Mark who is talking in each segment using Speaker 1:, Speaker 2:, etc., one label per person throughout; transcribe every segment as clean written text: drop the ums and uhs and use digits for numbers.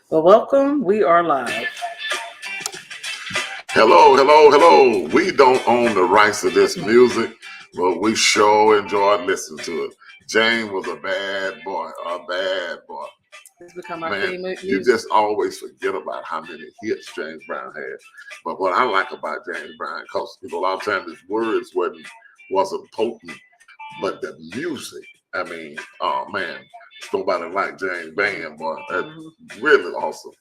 Speaker 1: Well, welcome. We are live.
Speaker 2: Hello, hello, hello. We don't own the rights to this music, but we sure enjoyed listening to it. James was a bad boy, a bad boy.
Speaker 1: It's become our
Speaker 2: Man,
Speaker 1: theme
Speaker 2: you
Speaker 1: music.
Speaker 2: just always forget about how many hits James Brown had. But what I like about James Brown, because a lot of times his words wasn't potent, but the music, I mean, oh man, it's nobody like James Brown, boy. That's really awesome.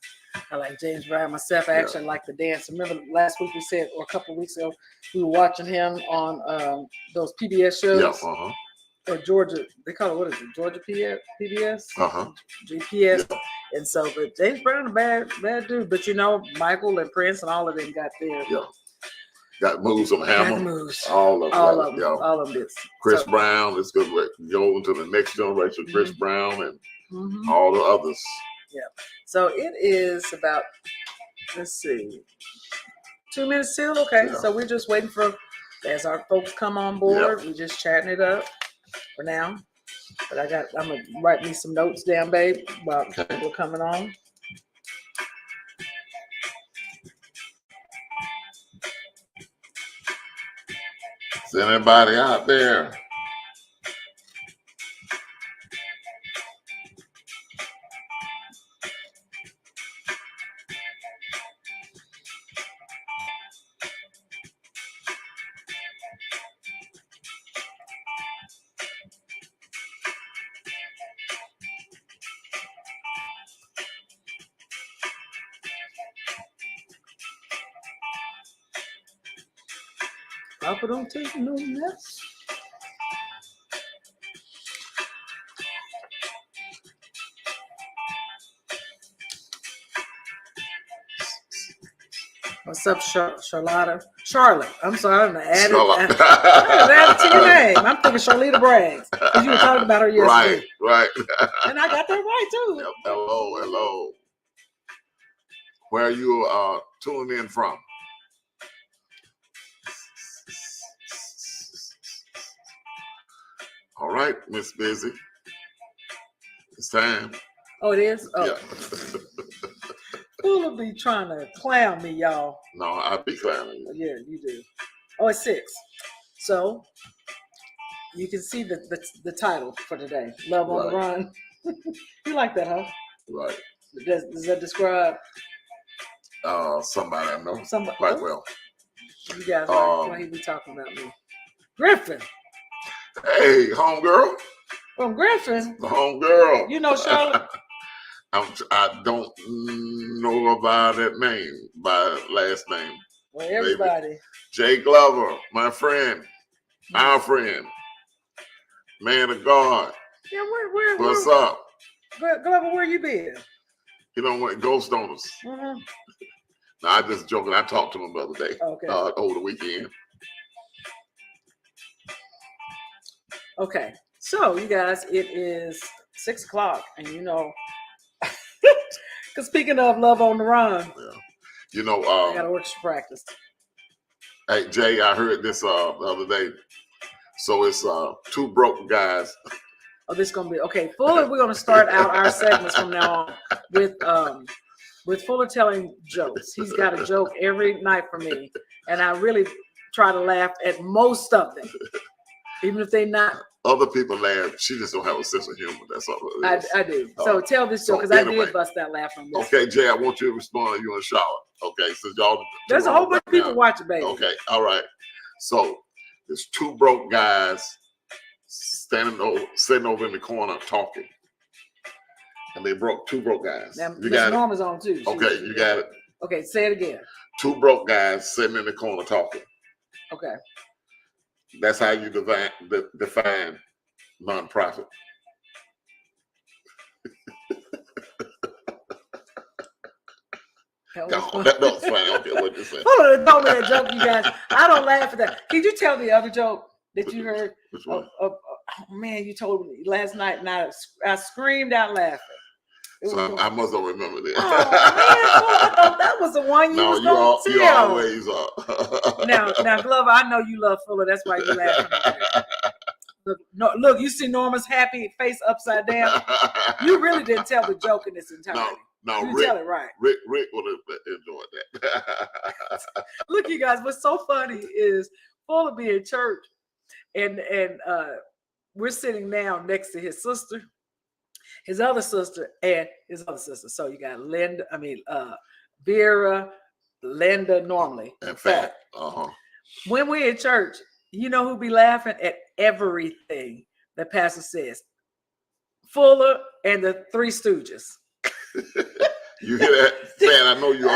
Speaker 1: I like James Brown myself. I
Speaker 2: Yeah.
Speaker 1: actually like the dance. Remember last week we said, or a couple of weeks ago, we were watching him on those PBS
Speaker 2: Yeah,
Speaker 1: shows. Or Georgia, they call it, what is it? Georgia PBS? GPS.
Speaker 2: Yeah.
Speaker 1: And so, but James Brown, a bad dude. But you know, Michael and Prince and all of them got there.
Speaker 2: Yeah. Got moves on Hammer.
Speaker 1: Got moves.
Speaker 2: All of them.
Speaker 1: Yeah. All of them.
Speaker 2: Chris Brown is good. Go into the next generation, Chris Brown and all the others.
Speaker 1: Yeah. So it is about, let's see, 2 minutes till. Okay.
Speaker 2: Yeah.
Speaker 1: So we're just waiting for, as our folks come on board, we're just chatting it up for now. But I'm going to write me some notes down, babe, while people coming on.
Speaker 2: Is anybody out there?
Speaker 1: Papa don't take no mess. What's up, Charlotte? I'm sorry, I'm gonna add it to your name. I'm thinking Charlita Braggs because you were talking about her yesterday.
Speaker 2: Right.
Speaker 1: And I got that right too.
Speaker 2: Yep. Hello. Where are you tuning in from? All right, Miss Busy. It's time.
Speaker 1: Oh, it is? Oh.
Speaker 2: Yeah.
Speaker 1: Who'll be trying to clown me, y'all?
Speaker 2: No, I'll be clowning you.
Speaker 1: Yeah, you do. Oh, it's 6. So you can see the title for today. Love on the Run. You like that, huh?
Speaker 2: Right.
Speaker 1: Does that describe
Speaker 2: somebody I know
Speaker 1: somebody
Speaker 2: quite well.
Speaker 1: You guys why he be talking about me? Griffin.
Speaker 2: Hey, homegirl.
Speaker 1: From Griffin.
Speaker 2: The homegirl.
Speaker 1: You know Charlotte?
Speaker 2: I don't know about that name by last name.
Speaker 1: Well, everybody.
Speaker 2: Maybe. Jay Glover, my friend, our friend, man of God.
Speaker 1: Yeah, where
Speaker 2: what's up?
Speaker 1: Glover, where you been?
Speaker 2: You know what? Ghost on us. No, I just joking. I talked to him the other day.
Speaker 1: Okay.
Speaker 2: Over the weekend.
Speaker 1: Okay. So, you guys, it is 6 o'clock, and you know, because speaking of Love on the Run,
Speaker 2: you know,
Speaker 1: I got orchestra practice.
Speaker 2: Hey, Jay, I heard this the other day. So it's 2 broke guys.
Speaker 1: Oh, this is gonna be okay. Fuller, we're gonna start out our segments from now on with Fuller telling jokes. He's got a joke every night for me, and I really try to laugh at most of them, even if they're not.
Speaker 2: Other people laugh. She just don't have a sense of humor. That's all it is.
Speaker 1: I do. So tell this joke, because I did bust that laugh from this.
Speaker 2: Okay, Jay, I want you to respond. You in Charlotte. Okay, so y'all.
Speaker 1: There's a whole bunch of people watching, baby.
Speaker 2: Okay, all right. So there's 2 broke guys sitting over in the corner talking, and they 2 broke guys.
Speaker 1: Now, Miss Norma's on too.
Speaker 2: Okay, you got it.
Speaker 1: Okay, say it again.
Speaker 2: 2 broke guys sitting in the corner talking.
Speaker 1: Okay.
Speaker 2: That's how you define nonprofit. That was funny. Okay, what you say?
Speaker 1: Hold on, don't that joke, you guys. I don't laugh at that. Can you tell the other joke that you heard?
Speaker 2: Which one?
Speaker 1: Oh, man, you told me last night, and I screamed out laughing.
Speaker 2: So I must have remembered it.
Speaker 1: Oh, man, I thought that was the one you was going to tell.
Speaker 2: You always are.
Speaker 1: Now, Glover, I know you love Fuller. That's why you laughing. Look, you see Norma's happy face upside down. You really didn't tell the joke in its entirety.
Speaker 2: No,
Speaker 1: You
Speaker 2: Rick,
Speaker 1: tell it right.
Speaker 2: Rick would have enjoyed that.
Speaker 1: Look, you guys, what's so funny is Fuller be in church and we're sitting now next to his sister, his other sister, and his other sister. So you got Vera, Linda normally.
Speaker 2: In fact,
Speaker 1: when we're in church, you know who be laughing at everything the pastor says? Fuller and the Three Stooges.
Speaker 2: You hear that, Fan? I know you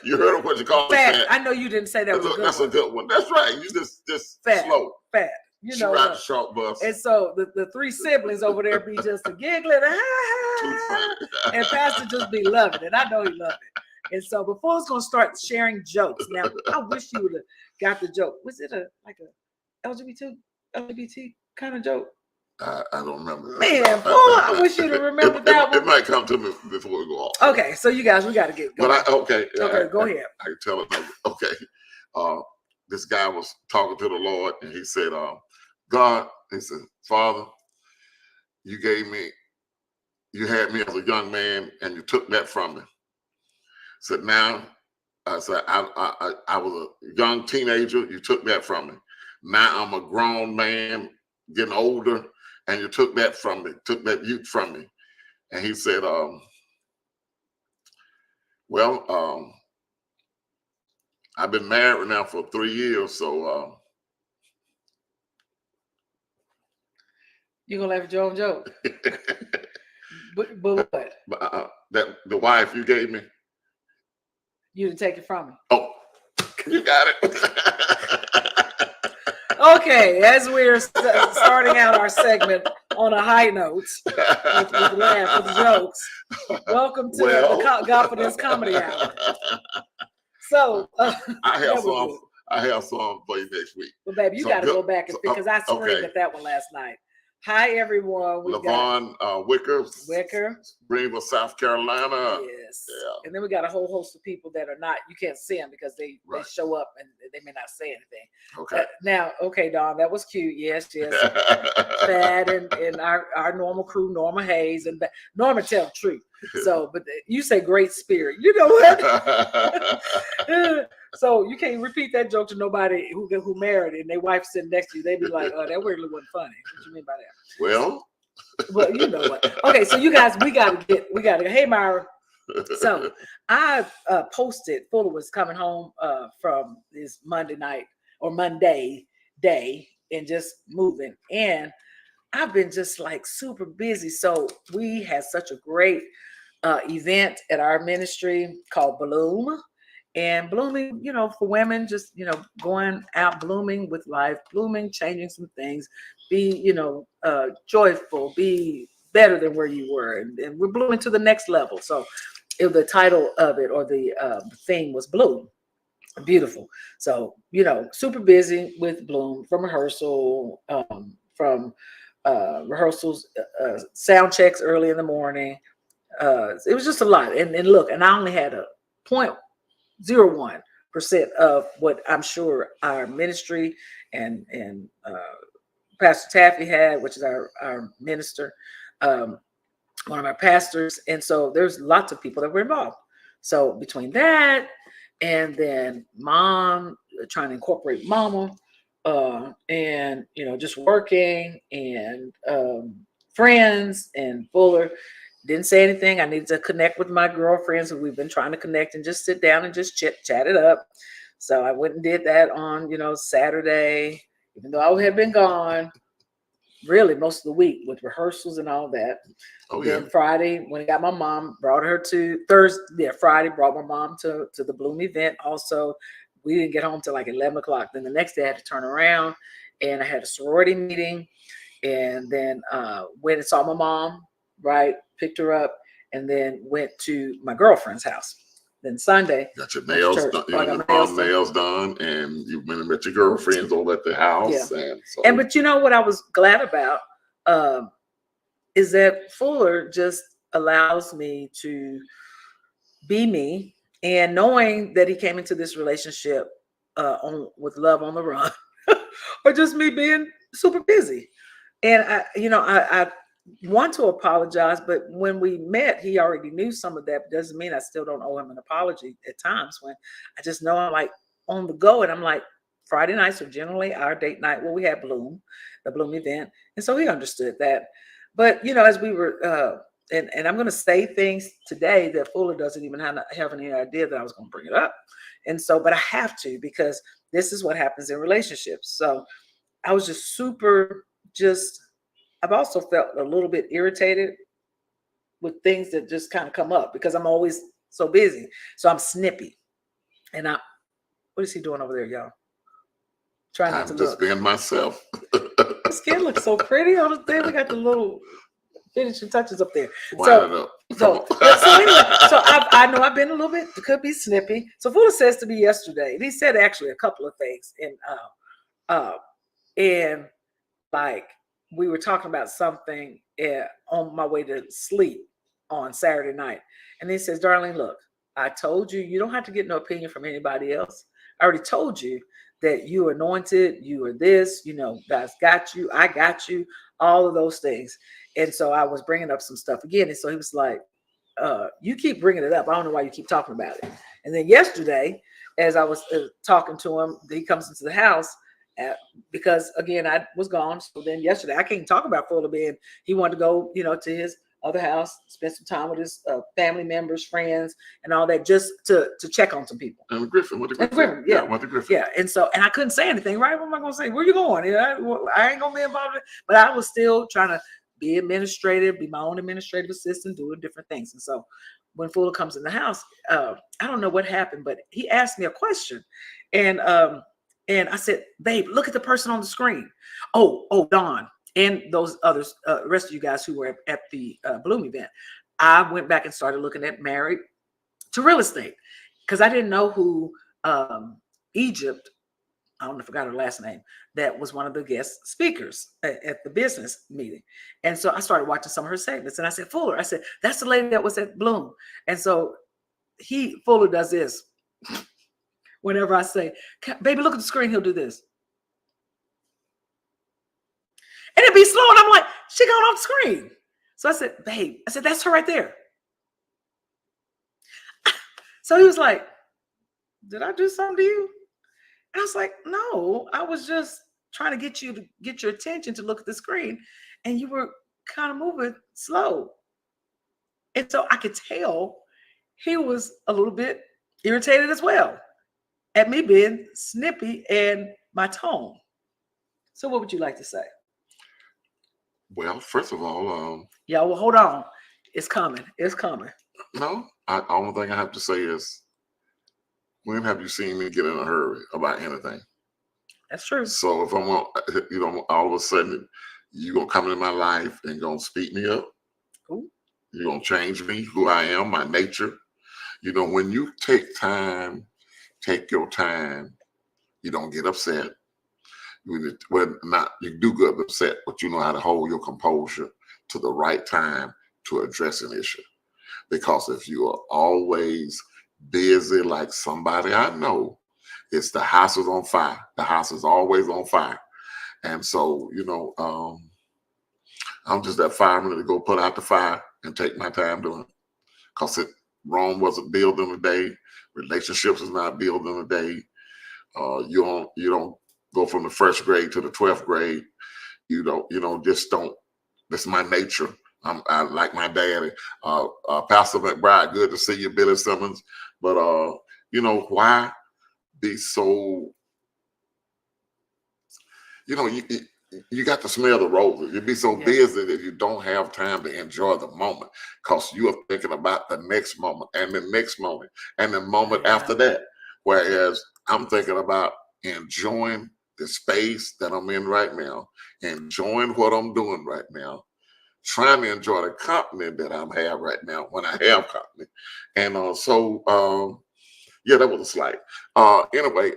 Speaker 2: you heard of what you call
Speaker 1: Fat.
Speaker 2: it, Fan.
Speaker 1: I know you didn't say that was a good
Speaker 2: That's
Speaker 1: one.
Speaker 2: a good one. That's right. You just
Speaker 1: Fat,
Speaker 2: slow.
Speaker 1: Fat. You
Speaker 2: She
Speaker 1: know,
Speaker 2: ride the short bus.
Speaker 1: and so the three siblings over there be just a giggling,
Speaker 2: Too funny.
Speaker 1: and Pastor just be loving it. I know he loved it. And so before it's gonna start sharing jokes, now I wish you would have got the joke. Was it like a LGBT kind of joke?
Speaker 2: I don't remember.
Speaker 1: Man, boy, I wish you'd have remembered that one.
Speaker 2: It might come to me before we go off.
Speaker 1: Okay, so you guys, we got to get going.
Speaker 2: But go ahead.
Speaker 1: I
Speaker 2: can tell it. Okay. This guy was talking to the Lord, and he said, God, he said, Father, you had me as a young man, and you took that from me. Said, now, I said, I was a young teenager, you took that from me. Now I'm a grown man, getting older, and you took that from me, took that youth from me. And he said, I've been married now for 3 years, so
Speaker 1: you gonna laugh at your own joke? but what?
Speaker 2: That the wife you gave me,
Speaker 1: you didn't take it from me.
Speaker 2: Oh, you got it.
Speaker 1: Okay, as we're starting out our segment on a high note with jokes, welcome to the GodFidence Comedy Hour. So
Speaker 2: I have some for you next week.
Speaker 1: Well, baby, you got to go back and because I screamed at that one last night. Hi, everyone. We
Speaker 2: Lavon Wicker,
Speaker 1: Greenville,
Speaker 2: South Carolina.
Speaker 1: Yes. Yeah. And then we got a whole host of people that are not, you can't see them because they show up and they may not say anything.
Speaker 2: Okay.
Speaker 1: Now, okay, Dawn, that was cute. Yes. Fat and our normal crew, Norma Hayes, and Norma tell the truth. So, but you say great spirit. You know what? So you can't repeat that joke to nobody who married and their wife sitting next to you. They be like, "Oh, that really wasn't funny." What you mean by that?
Speaker 2: Well,
Speaker 1: you know what? Okay, so you guys, we gotta go. Hey, Myra. So I posted. Fuller was coming home from this Monday night or Monday day and just moving, and I've been just like super busy. So we had such a great event at our ministry called Bloom. And blooming, for women, just, going out blooming with life, blooming, changing some things, be, joyful, be better than where you were. And we're blooming to the next level. So the title of it or the theme was Bloom. Beautiful. So, super busy with Bloom from rehearsal, rehearsals, sound checks early in the morning. It was just a lot. And look, and I only had a 0.01% of what I'm sure our ministry and Pastor Taffy had, which is our minister, one of our pastors. And so there's lots of people that were involved. So between that and then mom, trying to incorporate mama, and, just working and friends and Fuller, didn't say anything. I needed to connect with my girlfriends who we've been trying to connect and just sit down and just chat it up. So I went and did that on, Saturday, even though I had been gone really most of the week with rehearsals and all that. Then Friday, when I got my mom, brought her to Friday, brought my mom to the Bloom event. Also, we didn't get home till like 11 o'clock. Then the next day I had to turn around and I had a sorority meeting and then went and saw my mom, picked her up, and then went to my girlfriend's house. Then Sunday,
Speaker 2: got your nails done, your nails done, and you went and met your girlfriends over at the house.
Speaker 1: Yeah. But you know what I was glad about is that Fuller just allows me to be me, and knowing that he came into this relationship with love on the run, or just me being super busy. And I want to apologize, but when we met, he already knew some of that. But doesn't mean I still don't owe him an apology at times when I just know I'm like on the go, and I'm like, Friday nights are generally our date night. Well, we had the Bloom event, and so he understood that. But as we were, and I'm going to say things today that Fuller doesn't even have any idea that I was going to bring it up, and so, but I have to because this is what happens in relationships. So I was just I've also felt a little bit irritated with things that just kind of come up because I'm always so busy. So I'm snippy. And what is he doing over there, y'all? Trying not to
Speaker 2: I'm just
Speaker 1: look.
Speaker 2: being myself.
Speaker 1: The skin looks so pretty on the thing. We got the little finishing touches up there.
Speaker 2: Wind it up.
Speaker 1: So anyway, so I know I've been a little bit, could be snippy. So Fuller says to me yesterday, and he said actually a couple of things, and like we were talking about something on my way to sleep on Saturday night. And he says, Darlene, look, I told you, you don't have to get no opinion from anybody else. I already told you that you are anointed, you are this, God's got you, I got you, all of those things. And so I was bringing up some stuff again. And so he was like, you keep bringing it up. I don't know why you keep talking about it. And then yesterday, as I was talking to him, he comes into the house because again, I was gone. So then yesterday I can't talk about Fuller being, he wanted to go, to his other house, spend some time with his family members, friends, and all that, just to check on some people.
Speaker 2: And Griffin, with the Griffin. With the Griffin.
Speaker 1: Yeah. And so, and I couldn't say anything, right? What am I going to say? Where you going? I ain't going to be involved. But I was still trying to be administrative, be my own administrative assistant, doing different things. And so when Fuller comes in the house, I don't know what happened, but he asked me a question. And I said, babe, look at the person on the screen. Oh, Dawn. And those others, rest of you guys who were at the Bloom event. I went back and started looking at Married to Real Estate because I didn't know who Egypt, I don't know, I forgot her last name, that was one of the guest speakers at the business meeting. And so I started watching some of her segments and I said, Fuller, I said, that's the lady that was at Bloom. And so Fuller does this. Whenever I say, baby, look at the screen, he'll do this. And it'd be slow. And I'm like, she going off the screen. So I said, babe, that's her right there. So he was like, did I do something to you? And I was like, no, I was just trying to get you to get your attention to look at the screen. And you were kind of moving slow. And so I could tell he was a little bit irritated as well at me being snippy and my tone. So what would you like to say?
Speaker 2: Well, first of all,
Speaker 1: yeah, well, hold on. It's coming.
Speaker 2: No, the only thing I have to say is, when have you seen me get in a hurry about anything?
Speaker 1: That's true.
Speaker 2: So if I want, all of a sudden, you're going to come into my life and going to speed me up.
Speaker 1: Ooh.
Speaker 2: You're going to change me, who I am, my nature. When you take your time, you don't get upset. You do get upset, but you know how to hold your composure to the right time to address an issue. Because if you are always busy like somebody I know, it's the house is on fire. The house is always on fire. And so, I'm just that fireman to go put out the fire and take my time doing it. Because Rome wasn't built in a day. Relationships is not built in a day. You don't go from the first grade to the 12th grade. Just don't. That's my nature. I like my daddy, Pastor McBride. Good to see you, Billy Simmons. But why be so? You got to smell the roses. You be so busy that you don't have time to enjoy the moment because you are thinking about the next moment and the next moment and the moment after that. Whereas I'm thinking about enjoying the space that I'm in right now, enjoying what I'm doing right now, trying to enjoy the company that I have right now when I have company. And that was a slight. Anyway,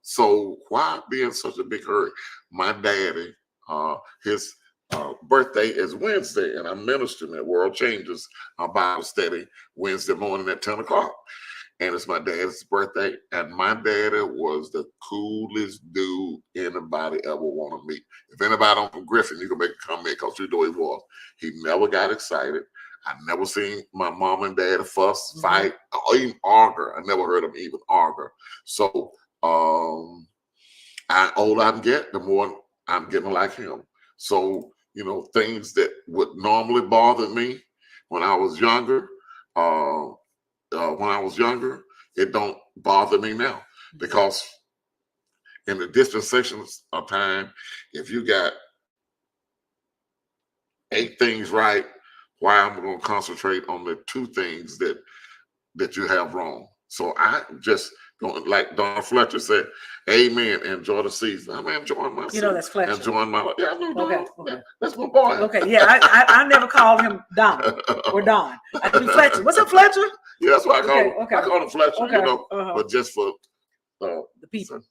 Speaker 2: so why be in such a big hurry? My daddy, his birthday is Wednesday, and I'm ministering at World Changes Bible Study Wednesday morning at 10 o'clock. and it's my dad's birthday. And my daddy was the coolest dude anybody ever want to meet. If anybody on Griffin, you can make a comment because you know he was. He never got excited. I never seen my mom and dad fuss, fight, or even argue. I never heard them even argue. So older I get, the more I'm getting like him. So, you know, things that would normally bother me when I was younger, it don't bother me now, because in the dispensations of time, if you got 8 things right, why I'm going to concentrate on the 2 things that you have wrong. So I just don't, like Don Fletcher said, amen, enjoy the season. I'm enjoying my season.
Speaker 1: You know that's Fletcher.
Speaker 2: Enjoying my life. Yeah, I know Don.
Speaker 1: Okay.
Speaker 2: That's my boy.
Speaker 1: Okay, yeah, I never called him Don or Don. I do Fletcher. What's up, Fletcher?
Speaker 2: Yeah, that's what I call him.
Speaker 1: Okay.
Speaker 2: I call him Fletcher,
Speaker 1: Okay.
Speaker 2: you know, but just for
Speaker 1: the people.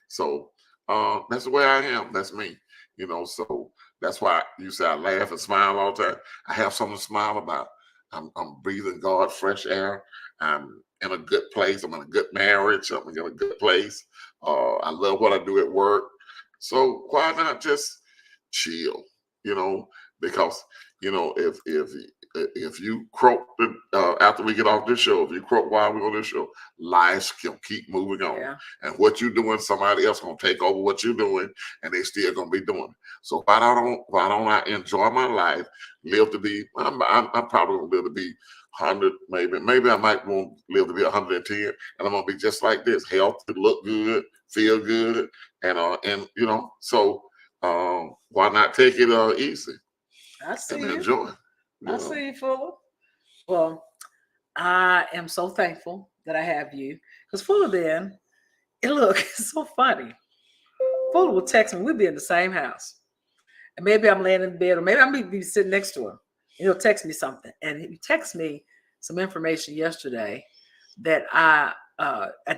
Speaker 2: So that's the way I am. That's me, you know. So that's why you say I laugh and smile all the time. I have something to smile about. I'm breathing God fresh air. I'm in a good place. I'm in a good marriage. I'm in a good place. I love what I do at work. So why not just chill, you know? Because, you know, if you croak after we get off this show, if you croak while we're on this show, lives can keep moving on. Yeah. And what you're doing, somebody else gonna take over what you're doing, and they still gonna be doing it. So why don't I enjoy my life, live to be? I'm probably gonna live to be 100, maybe I might want to live to be 110, and I'm gonna be just like this, healthy, look good, feel good, and you know. So why not take it easy?
Speaker 1: I see
Speaker 2: and
Speaker 1: you.
Speaker 2: Enjoy.
Speaker 1: I see you, Fuller. Well, I am so thankful that I have you, because Fuller then, and look, it's so funny. Fuller will text me. We'll be in the same house, and maybe I'm laying in bed, or maybe I'm be sitting next to him, and he'll text me something. And he texted me some information yesterday that I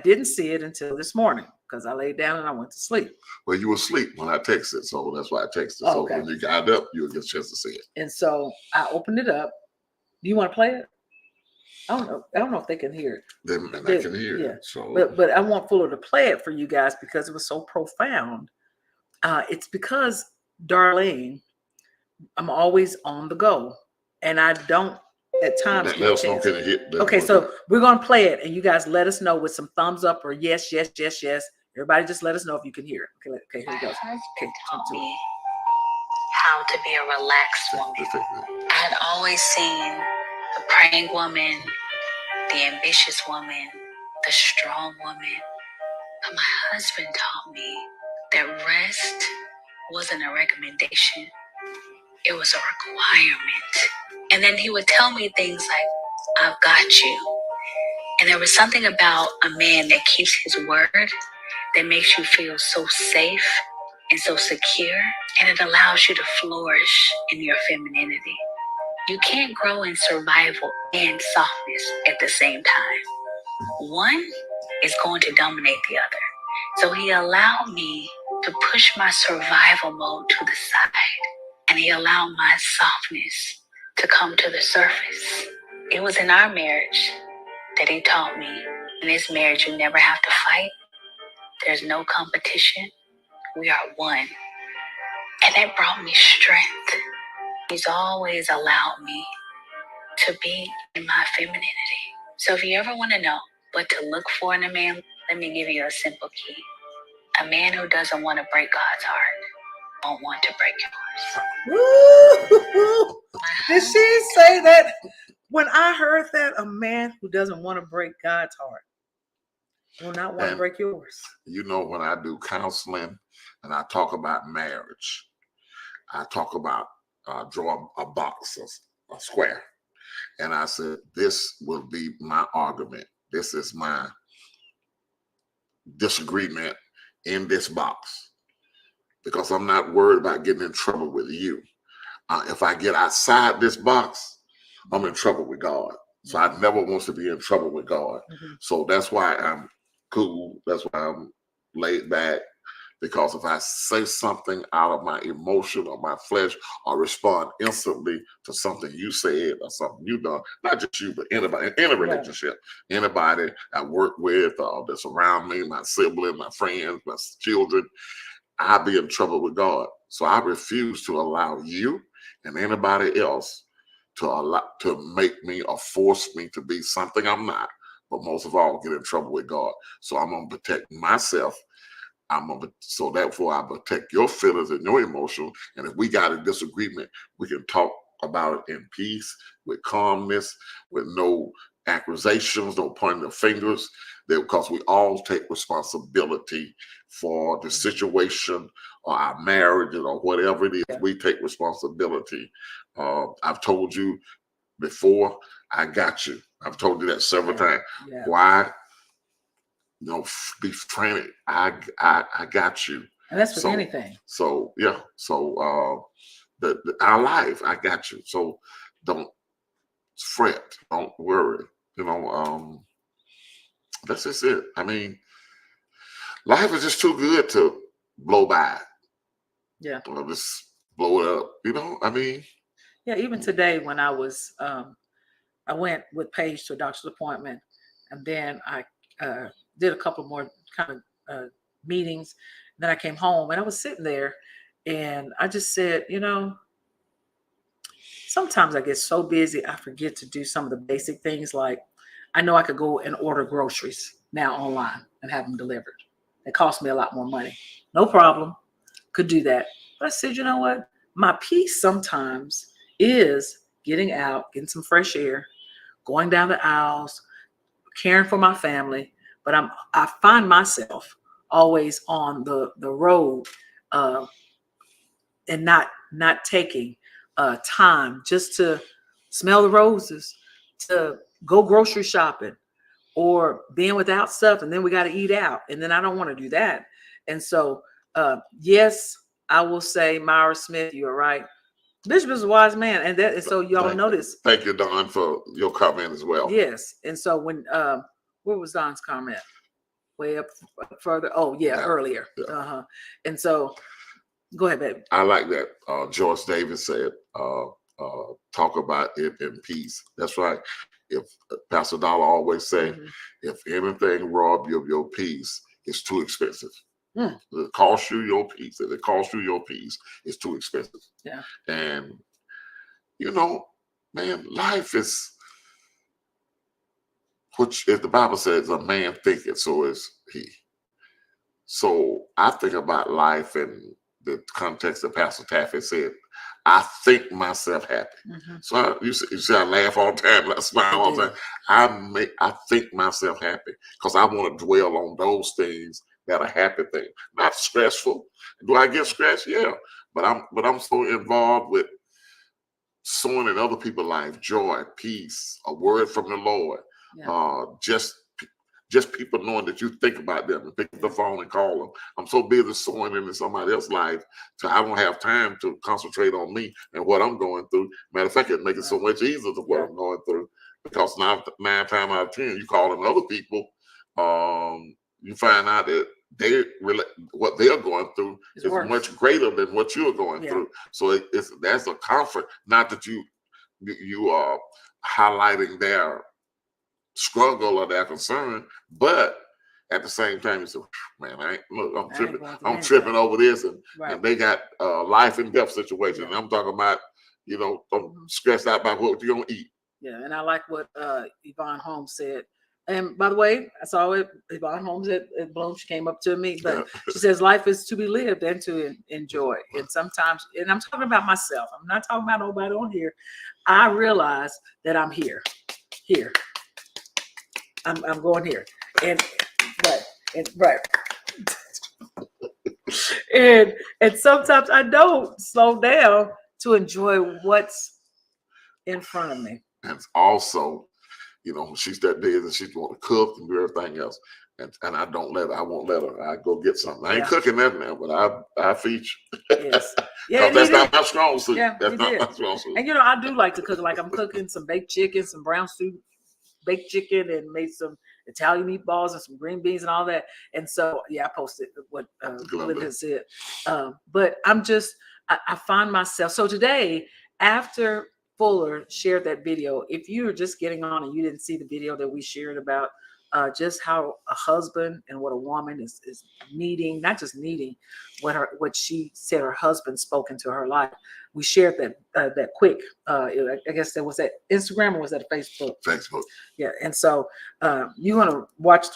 Speaker 1: didn't see it until this morning, because I laid down and I went to sleep.
Speaker 2: Well, you were asleep when I texted, so that's why I texted.
Speaker 1: Oh, okay.
Speaker 2: So when you got up, you would get a chance to see it.
Speaker 1: And so I opened it up. Do you want to play it? I don't know if they can hear it.
Speaker 2: They can hear it. So,
Speaker 1: but I want Fuller to play it for you guys because it was so profound. It's because, Darlene, I'm always on the go, and I don't at times get a chance. Okay, so we're gonna play it, and you guys let us know with some thumbs up or yes. Everybody, just let us know if you can hear it. Okay, here it goes. Okay,
Speaker 3: taught me how to be a relaxed woman. I had always seen the praying woman, the ambitious woman, the strong woman. But my husband taught me that rest wasn't a recommendation, it was a requirement. And then he would tell me things like, I've got you. And there was something about a man that keeps his word that makes you feel so safe and so secure, and it allows you to flourish in your femininity. You can't grow in survival and softness at the same time. One is going to dominate the other. So he allowed me to push my survival mode to the side, and he allowed my softness to come to the surface. It was in our marriage that he taught me, in this marriage you never have to fight. There's no competition. We are one. And that brought me strength. He's always allowed me to be in my femininity. So if you ever want to know what to look for in a man, let me give you a simple key. A man who doesn't want to break God's heart won't want to break yours.
Speaker 1: Did she say that? When I heard that, a man who doesn't want to break God's heart will not want to break yours.
Speaker 2: You know, when I do counseling and I talk about marriage, I talk about draw a box, a square. And I said, this will be my argument. This is my disagreement in this box, because I'm not worried about getting in trouble with you. If I get outside this box, I'm in trouble with God. So I never want to be in trouble with God. Mm-hmm. So that's why I'm cool. That's why I'm laid back. Because if I say something out of my emotion or my flesh, or respond instantly to something you said or something you done, not just you, but anybody in any relationship, anybody I work with or that's around me, my sibling, my friends, my children, I'll be in trouble with God. So I refuse to allow you and anybody else to make me or force me to be something I'm not, but most of all, get in trouble with God. So I'm gonna protect myself. So therefore I protect your feelings and your emotions. And if we got a disagreement, we can talk about it in peace, with calmness, with no accusations, no pointing of fingers, because we all take responsibility for the situation or our marriage or whatever it is. We take responsibility. I've told you before, I got you. I've told you that several times. Why? Be frantic. I got you.
Speaker 1: And that's with anything.
Speaker 2: So yeah. So our life, I got you. So don't fret. Don't worry. That's just it. I mean, life is just too good to blow by.
Speaker 1: Yeah.
Speaker 2: Or just blow it up. I mean.
Speaker 1: Yeah. Even today, when I was, I went with Paige to a doctor's appointment, and then I did a couple more kind of meetings. Then I came home, and I was sitting there, and I just said, sometimes I get so busy, I forget to do some of the basic things. Like, I know I could go and order groceries now online and have them delivered. It cost me a lot more money. No problem. Could do that. But I said, you know what? My peace sometimes is getting out, getting some fresh air, going down the aisles, caring for my family. But I find myself always on the road and not taking time just to smell the roses, to go grocery shopping, or being without stuff, and then we got to eat out, and then I don't want to do that. And so yes, I will say, Myra Smith, you're right. Bishop is a wise man, and so y'all notice.
Speaker 2: Thank you, Don, for your comment as well.
Speaker 1: Yes, and so when where was Don's comment? Way up further. Oh yeah, earlier. Yeah. And so, go ahead, baby.
Speaker 2: I like that. George Davis said, "Talk about it in peace." That's right. If Pastor Dollar always say, if anything rob you of your peace, it's too expensive. It costs you your peace. If it costs you your peace, it's too expensive.
Speaker 1: Yeah.
Speaker 2: And man, life is, which if the Bible says a man thinketh, so is he. So I think about life in the context that Pastor Taffy said, I think myself happy. So you see, I laugh all the time, I smile all the time. I think myself happy because I want to dwell on those things that are happy things, not stressful. Do I get stressed? Yeah, but I'm so involved with sowing in other people's life, joy, peace, a word from the Lord, just people knowing that you think about them and pick up the phone and call them. I'm so busy sowing into somebody else's life, so I don't have time to concentrate on me and what I'm going through. Matter of fact, it makes it so much easier to what I'm going through, because 9 times out of 10, you calling other people, you find out that what they're going through is much greater than what you're going through. So that's a comfort. Not that you are highlighting their struggle or their concern, but at the same time, you say, man, I'm tripping over this, and they got life and death situation. And I'm talking about, I'm stressed out about what you're gonna eat.
Speaker 1: Yeah, and I like what Yvonne Holmes said. And by the way, I saw it. Yvonne Holmes at Bloom. She came up to me, but she says life is to be lived and to enjoy. And sometimes, and I'm talking about myself. I'm not talking about nobody on here. I realize that I'm here. I'm going here, and sometimes I don't slow down to enjoy what's in front of me.
Speaker 2: And also, she's that busy, she's want to cook and do everything else, and I won't let her. I go get something. I ain't cooking that now, but I feed you.
Speaker 1: Yes,
Speaker 2: that's not my strong suit.
Speaker 1: Yeah,
Speaker 2: that's not my strong suit.
Speaker 1: And I do like to cook. Like I'm cooking some baked chicken, some brown stew baked chicken, and made some. Italian meatballs and some green beans and all that. And so, yeah, I posted what Linda said. But I find myself, so today, after Fuller shared that video, if you're just getting on and you didn't see the video that we shared about just how a husband and what a woman is needing, not just needing, what she said her husband spoke into her life. We shared that quick. I guess that was that Instagram or was that Facebook?
Speaker 2: Facebook. Yeah,
Speaker 1: and so you want to watch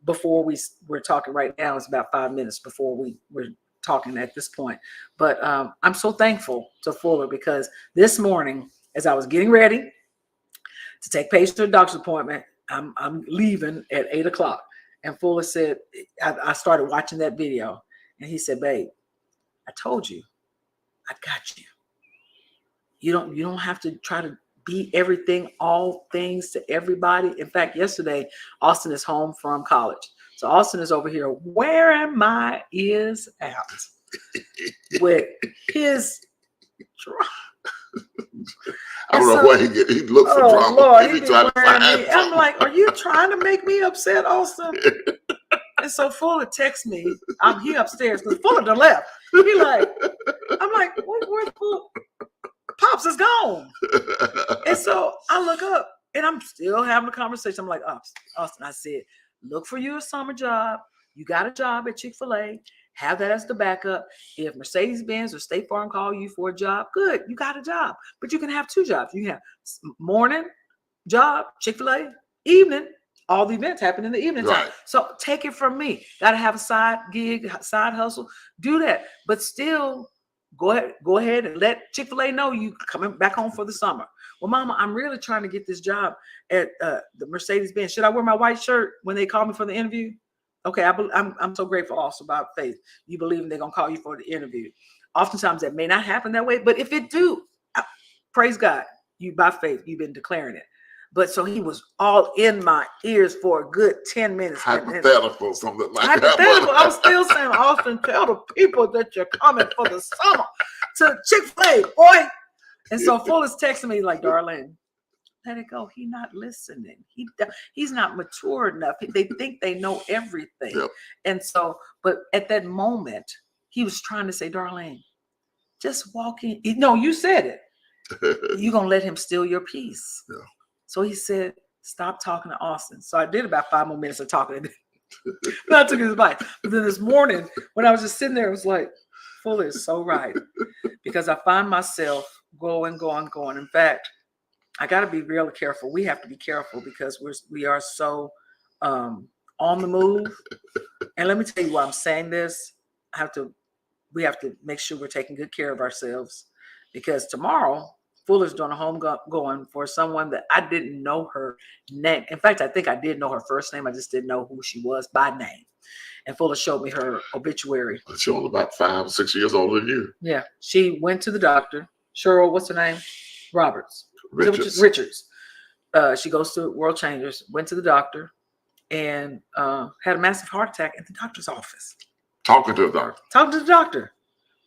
Speaker 1: before we're talking right now. It's about 5 minutes before we're talking at this point. But I'm so thankful to Fuller because this morning, as I was getting ready to take Paige to a doctor's appointment, I'm leaving at 8 o'clock. And Fuller said, I started watching that video. And he said, babe, I told you, I got you. You don't have to try to be everything, all things to everybody. In fact, yesterday, Austin is home from college. So Austin is over here wearing my ears out with his drama.
Speaker 2: I don't know why he looks for drama.
Speaker 1: Lord, he be wearing me. I'm like, are you trying to make me upset, Austin? And so Fuller texts me. He upstairs because Fuller done left. He like, I'm like, where's Fuller? Pops is gone. And so I look up and I'm still having a conversation. I'm like, Austin, I said, look for you a summer job. You got a job at Chick-fil-A. Have that as the backup. If Mercedes-Benz or State Farm call you for a job, good, you got a job. But you can have 2 jobs. You can have morning job, Chick-fil-A, evening. All the events happen in the evening time. So take it from me. Got to have a side gig, side hustle. Do that. But still, go ahead and let Chick-fil-A know you coming back home for the summer. Well, Mama, I'm really trying to get this job at the Mercedes-Benz. Should I wear my white shirt when they call me for the interview? Okay, I'm so grateful also about faith. You believe they're going to call you for the interview. Oftentimes that may not happen that way, but if it do, praise God, you by faith, you've been declaring it. But so he was all in my ears for a good 10 minutes.
Speaker 2: Hypothetical, something like
Speaker 1: hypothetical.
Speaker 2: that.
Speaker 1: I'm still saying, Austin, tell the people that you're coming for the summer to Chick-fil-A, boy. And so Fuller's texting me like, darling, let it go. He's not listening. He's not mature enough. They think they know everything. Yep. And so, but at that moment, he was trying to say, Darlene, just walk in. No, you said it. You're going to let him steal your peace. Yeah. So he said, stop talking to Austin. So I did about 5 more minutes of talking to him. But I took his advice. But then this morning, when I was just sitting there, it was like, Fuller is so right. Because I find myself going. In fact, I got to be real careful. We have to be careful because we are so on the move. And let me tell you why I'm saying this. We have to make sure we're taking good care of ourselves because tomorrow Fuller's doing a home going for someone that I didn't know her name. In fact, I think I did know her first name. I just didn't know who she was by name. And Fuller showed me her obituary.
Speaker 2: She's only about 5 or 6 years older than you.
Speaker 1: Yeah. She went to the doctor. Cheryl, what's her name? Richards. She goes to World Changers, went to the doctor, and had a massive heart attack at the doctor's office.
Speaker 2: Talking to the doctor.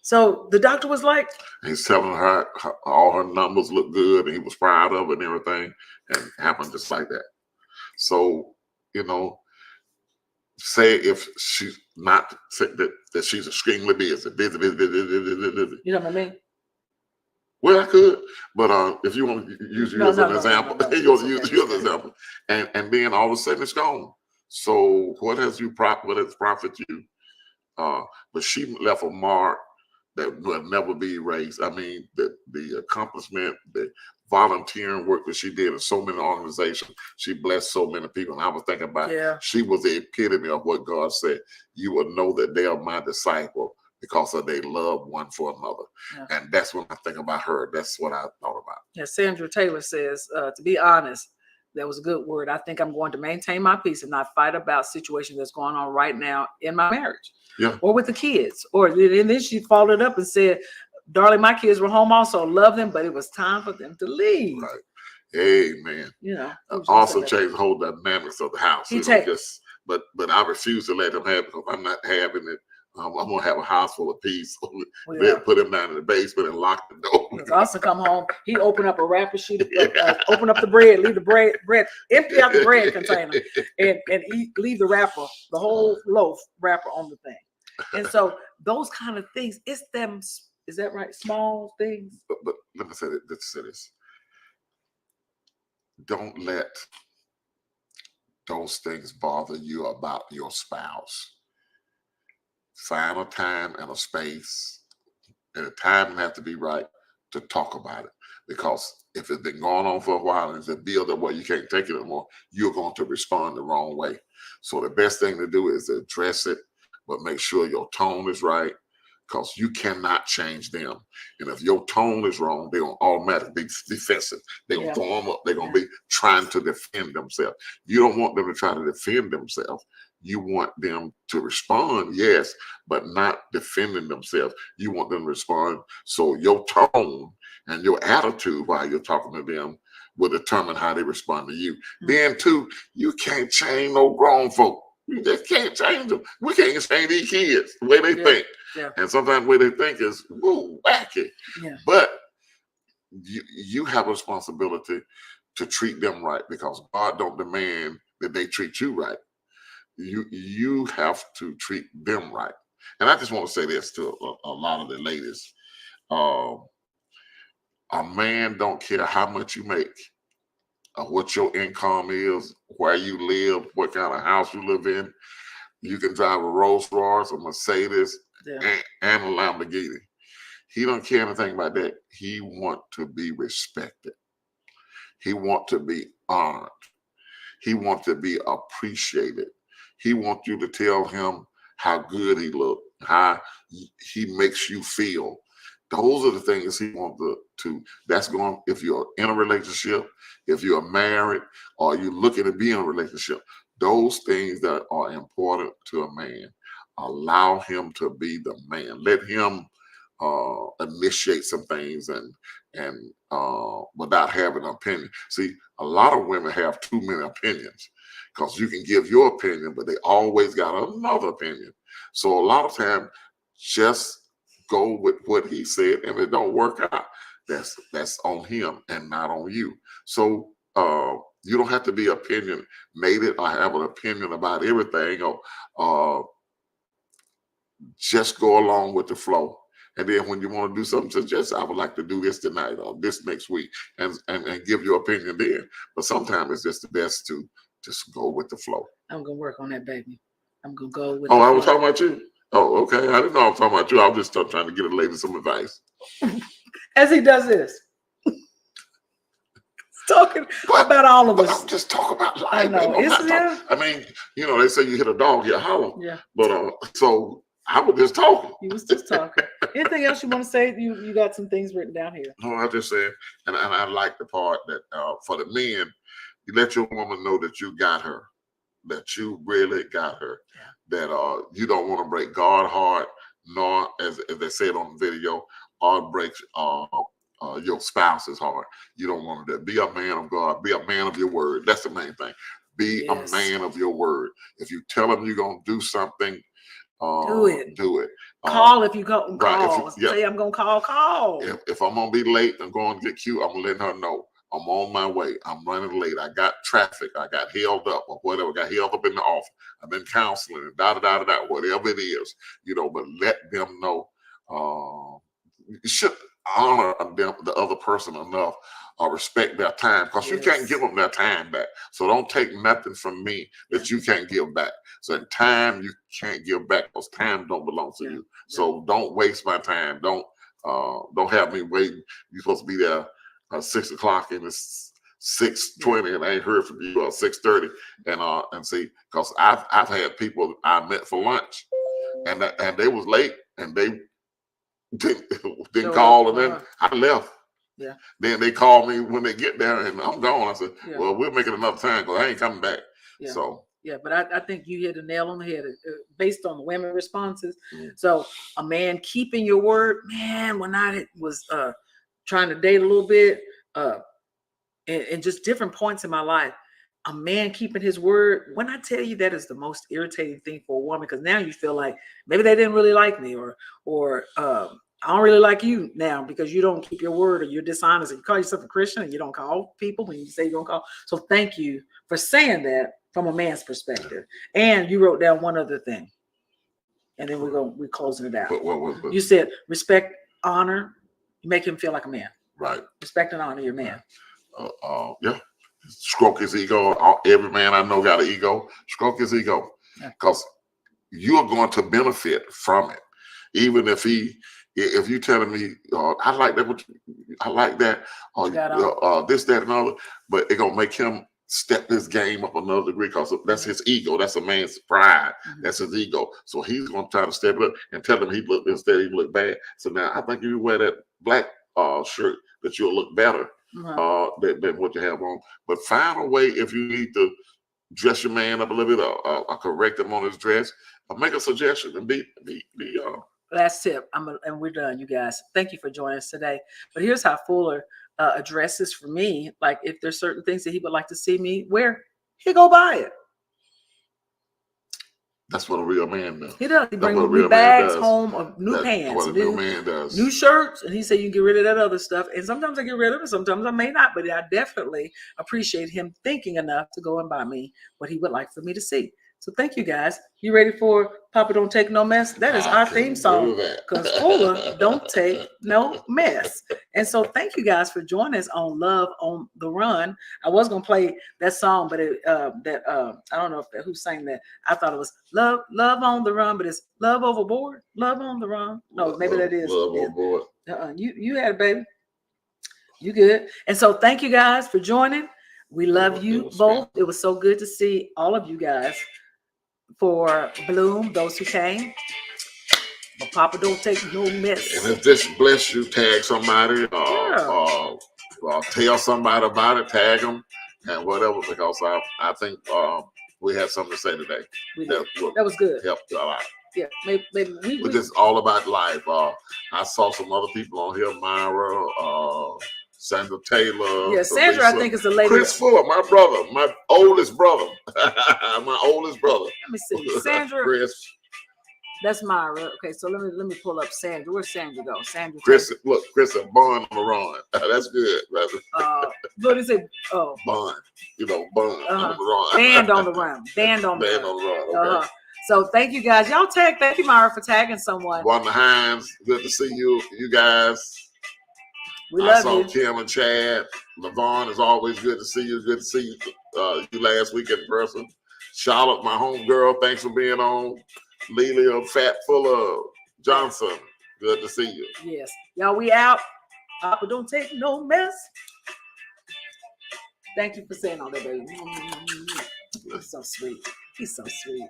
Speaker 1: So the doctor was like,
Speaker 2: he's telling her all her numbers look good, and he was proud of it and everything, and it happened just like that. So, say if she's not that she's extremely busy.
Speaker 1: You know what I mean?
Speaker 2: Well, I could, but if you want to use you as an example, use you as an example, and then all of a sudden it's gone. So what has profit you? But she left a mark that will never be erased. I mean, the accomplishment, the volunteering work that she did in so many organizations, she blessed so many people. And I was thinking about, she was the epitome of what God said. You will know that they are my disciple because of their love one for another. Yeah. And that's when I think about her. That's what I thought about.
Speaker 1: Yeah, Sandra Taylor says, to be honest, that was a good word. I think I'm going to maintain my peace and not fight about situations that's going on right now in my marriage. Yeah. Or with the kids. And then she followed up and said, darling, my kids were home also, love them, but it was time for them to leave.
Speaker 2: Right. Amen. Also changed the whole dynamics of the house. But I refuse to let him have it because I'm not having it I'm gonna have a house full of peace.
Speaker 1: Yeah.
Speaker 2: Put him down in the basement and lock the door.
Speaker 1: Because Austin come home, he open up a wrapper sheet, open up the bread, leave the bread, empty out the bread container, and leave the wrapper, the whole loaf wrapper on the thing. And so those kind of things, it's them. Is that right? Small things.
Speaker 2: But let me say this. Don't let those things bother you about your spouse. Find a time and a space, and the timing have to be right to talk about it. Because if it's been going on for a while and it's a build up where you can't take it anymore, you're going to respond the wrong way. So the best thing to do is to address it, but make sure your tone is right, because you cannot change them. And if your tone is wrong, they're going to automatically be defensive. They're going to throw them up. They're going to be trying to defend themselves. You don't want them to try to defend themselves. You want them to respond, yes, but not defending themselves. You want them to respond. So your tone and your attitude while you're talking to them will determine how they respond to you. Then too, you can't change no grown folk. You just can't change them. We can't change these kids the way they think.
Speaker 1: Yeah.
Speaker 2: And sometimes the way they think is woo, wacky. Yeah. But you have a responsibility to treat them right, because God don't demand that they treat you right. You have to treat them right. And I just want to say this to a lot of the ladies. A man don't care how much you make, what your income is, where you live, what kind of house you live in. You can drive a Rolls Royce, a Mercedes, and a Lamborghini. He don't care anything about that. He want to be respected. He want to be honored. He want to be appreciated. He wants you to tell him how good he look, how he makes you feel. Those are the things he wants to. That's going, if you're in a relationship, if you're married, or you're looking to be in a relationship, those things that are important to a man, allow him to be the man. Let him initiate some things and without having an opinion. See, a lot of women have too many opinions, because you can give your opinion, but they always got another opinion. So a lot of times, just go with what he said, and it don't work out. That's on him and not on you. So you don't have to be opinionated or have an opinion about everything, or just go along with the flow. And then when you want to do something, suggest, I would like to do this tonight or this next week, and give your opinion then. But sometimes it's just the best to just go with the flow.
Speaker 1: I'm gonna work on that, baby. I'm gonna go with.
Speaker 2: Oh, I was talking about you. Oh, okay. I didn't know I was talking about you. I was just trying to get a lady some advice.
Speaker 1: As he does this. Talking about all of us.
Speaker 2: I'm just talking about life.
Speaker 1: I know.
Speaker 2: I mean, they say you hit a dog, you holler.
Speaker 1: Yeah.
Speaker 2: But so I was just talking.
Speaker 1: You was just talking. Anything else you want to say? You got some things written down here.
Speaker 2: No, I just said, and I like the part that for the men, you let your woman know that you got her, that you really got her, that you don't want to break God's heart, nor, as they said on the video, or break your spouse's heart. You don't want to be a man of God, be a man of your word. That's the main thing. Be a man of your word. If you tell them you're going to do something, do it.
Speaker 1: Call if you go.
Speaker 2: Right,
Speaker 1: call. Say I'm going to call.
Speaker 2: If I'm going to be late and going to get cute, I'm going to let her know. I'm on my way. I'm running late. I got traffic. I got held up or whatever. Got held up in the office. I've been counseling and whatever it is, but let them know. You should honor them, the other person enough, or respect their time, because you can't give them their time back. So don't take nothing from me that you can't give back. So in time you can't give back, because time don't belong to you. So don't waste my time. Don't have me waiting. You're supposed to be there 6 o'clock and it's 6:20 and I ain't heard from you at 6:30. And see, because I've had people I met for lunch and they was late and they didn't call, and then I left. Yeah. Then they call me when they get there and I'm gone. I said, well, we'll make it another time because I ain't coming back.
Speaker 1: Yeah.
Speaker 2: So
Speaker 1: but I think you hit the nail on the head based on the women responses. So a man keeping your word, man, when I was trying to date a little bit and just different points in my life, a man keeping his word. When I tell you that is the most irritating thing for a woman, because now you feel like maybe they didn't really like me, or I don't really like you now because you don't keep your word, or you're dishonest. You call yourself a Christian and you don't call people when you say you don't call. So thank you for saying that from a man's perspective. And you wrote down one other thing, and then we're closing it out.
Speaker 2: What was it?
Speaker 1: You said respect, honor, you make him feel like a man.
Speaker 2: Right.
Speaker 1: Respect and honor your man.
Speaker 2: Yeah. Stroke his ego. Every man I know got an ego. Stroke his ego, because you're going to benefit from it. Even if you telling me, I like that, I like that, this, that, and other, but it gonna make him step his game up another degree, because that's his ego. That's a man's pride. That's his ego. So he's gonna try to step it up and tell him he look bad. So now I think if you wear that black shirt, that you'll look better than what you have on. But find a way, if you need to dress your man up a little bit, or correct him on his dress, or make a suggestion and be
Speaker 1: last tip. And we're done, you guys. Thank you for joining us today. But here's how Fuller addresses for me. Like, if there's certain things that he would like to see me wear, he go buy it.
Speaker 2: That's what a real man does.
Speaker 1: He does. He brings new bags home of new pants,
Speaker 2: what a real man does.
Speaker 1: New shirts, and he said you can get rid of that other stuff. And sometimes I get rid of it, sometimes I may not, but I definitely appreciate him thinking enough to go and buy me what he would like for me to see. So thank you, guys. You ready for Papa Don't Take No Mess? That is our theme song, because Fuller don't take no mess. And so thank you guys for joining us on Love on the Run. I was gonna play that song, but I don't know who sang that. I thought it was Love on the Run, but it's Love Overboard, Love on the Run. No, maybe that is
Speaker 2: Love Overboard.
Speaker 1: You had it, baby. You good? And so thank you guys for joining. We love you both. It was so good to see all of you guys. For Bloom, those who came, but Papa don't take no mess.
Speaker 2: And if this bless you, tag somebody, tell somebody about it, tag them, and whatever, because I think we had something to say today.
Speaker 1: That was good.
Speaker 2: Helped a lot.
Speaker 1: Yeah, maybe
Speaker 2: But it's all about life. I saw some other people on here, Myra, Sandra Taylor.
Speaker 1: Yeah, Sandra,
Speaker 2: Teresa,
Speaker 1: I think is the lady.
Speaker 2: Chris Fuller, my brother, my oldest brother. My oldest brother.
Speaker 1: Let me see. Sandra.
Speaker 2: Chris.
Speaker 1: That's Myra. Okay, so let me pull up Sandra. Where's Sandra go? Sandra.
Speaker 2: Chris, look, Chris and Bond on the run. That's good, brother.
Speaker 1: What is it? Oh.
Speaker 2: Bond. Bond on the run.
Speaker 1: Band on the run. Band on the run. Okay. So thank you guys. Y'all thank you, Myra, for tagging someone.
Speaker 2: Wanda Hines, good to see you guys.
Speaker 1: We love you.
Speaker 2: I saw Kim and Chad. LaVon, is always good to see you. Good to see you last week in person. Charlotte, my home girl, thanks for being on. Lelia, Fat Fuller Johnson, good to see you.
Speaker 1: Yes. Y'all, we out. Papa don't take no mess. Thank you for saying all that, baby. He's so sweet. He's so sweet.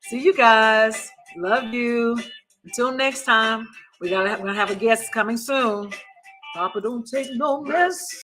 Speaker 1: See you guys. Love you. Until next time, we're gonna have a guest coming soon. Papa don't take no mess.